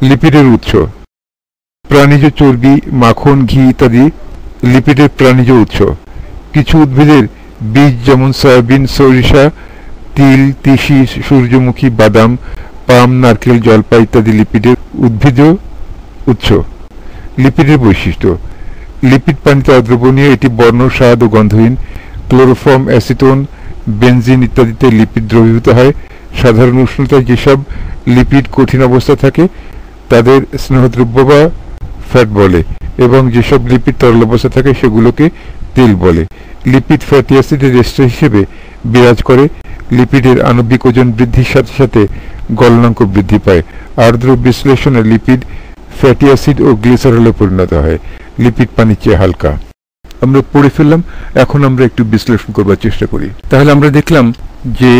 লিপিডের উৎস। প্রাণীজ চর্বি, মাখন, ঘি ইত্যাদি লিপিডের প্রাণীজ উৎস। কিছু উদ্ভিদের বীজ যেমন সয়াবিন, সরিষা, তিল, তিসি, সূর্যমুখী, বাদাম, পাম, নারকেল, জলপাই ইত্যাদি লিপিডের উদ্ভিজ্জ উৎস। লিপিডের বৈশিষ্ট্য। লিপিড পানিতে অদ্রবণীয়, এটি বর্ণ, স্বাদ ও গন্ধহীন। ক্লোরোফর্ম, অ্যাসিটোন, বেনজিন ইত্যাদিতে লিপিড দ্রবীভূত হয়। সাধারণ উষ্ণতায় যেসব লিপিড কঠিন অবস্থা থাকে তাদের স্নেহদ্রব্য বা ফ্যাট বলে, এবং যেসব লিপিড তরল অবস্থা থাকে সেগুলোকে তেল বলে। লিপিড ফ্যাটি অ্যাসিডের এস্টার হিসেবে বিরাজ করে। লিপিডের আণবিক ওজন বৃদ্ধির সাথে সাথে গলনাঙ্ক বৃদ্ধি পায়। আর্দ্র বিশ্লেষণে লিপিড ফ্যাটি অ্যাসিড ও গ্লিসারলে পরিণত হয়। লিপিড পানির চেয়ে হালকা। আমরা পড়ে ফেললাম, এখন আমরা একটু বিশ্লেষণ করবার চেষ্টা করি। তাহলে আমরা দেখলাম যে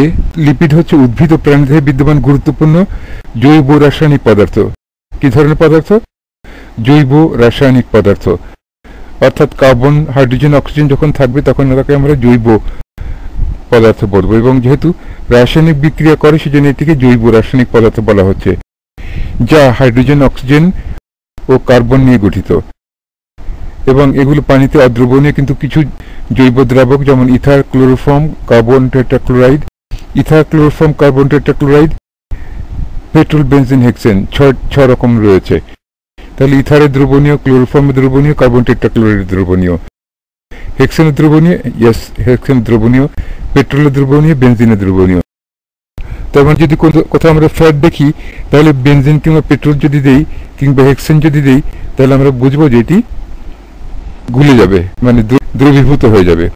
লিপিড হচ্ছে উদ্ভিদ ও প্রাণীদেহে বিদ্যমান গুরুত্বপূর্ণ জৈব রাসায়নিক পদার্থ। কি ধরনের পদার্থ? জৈব রাসায়নিক পদার্থ। অর্থাৎ কার্বন, হাইড্রোজেন, অক্সিজেন যখন থাকবে তখন তাকে আমরা জৈব পদার্থ বলবো, এবং যেহেতু রাসায়নিক বিক্রিয়া করে সেজন্য এটিকে জৈব রাসায়নিক পদার্থ বলা হচ্ছে, যা হাইড্রোজেন, অক্সিজেন ও কার্বন নিয়ে গঠিত, এবং এগুলো পানিতে অদ্রবণীয়। কিন্তু কিছু জৈব দ্রাবক যেমন ether, chloroform, carbon tetrachloride, ether, chloroform, carbon tetrachloride, petrol, benzene, hexane, 6 রকম রয়েছে। তাহলে ইথারের দ্রবণীয়, ক্লোরোফর্মের দ্রবণীয়, কার্বন টেট্রাক্লোরাইডের দ্রবণীয়, হেক্সেনের দ্রবণীয়, হেক্সেন দ্রবণীয়, পেট্রোলের দ্রবণীয়, বেনজিনের দ্রবণীয়। তার মানে যদি কোথাও আমরা ফ্যাট দেখি তাহলে বেনজিন কিংবা পেট্রোল যদি দেই কিংবা হেক্সেন যদি দেই তাহলে আমরা বুঝবো যে এটি গুলে যাবে, মানে দ্রবীভূত হয়ে যাবে।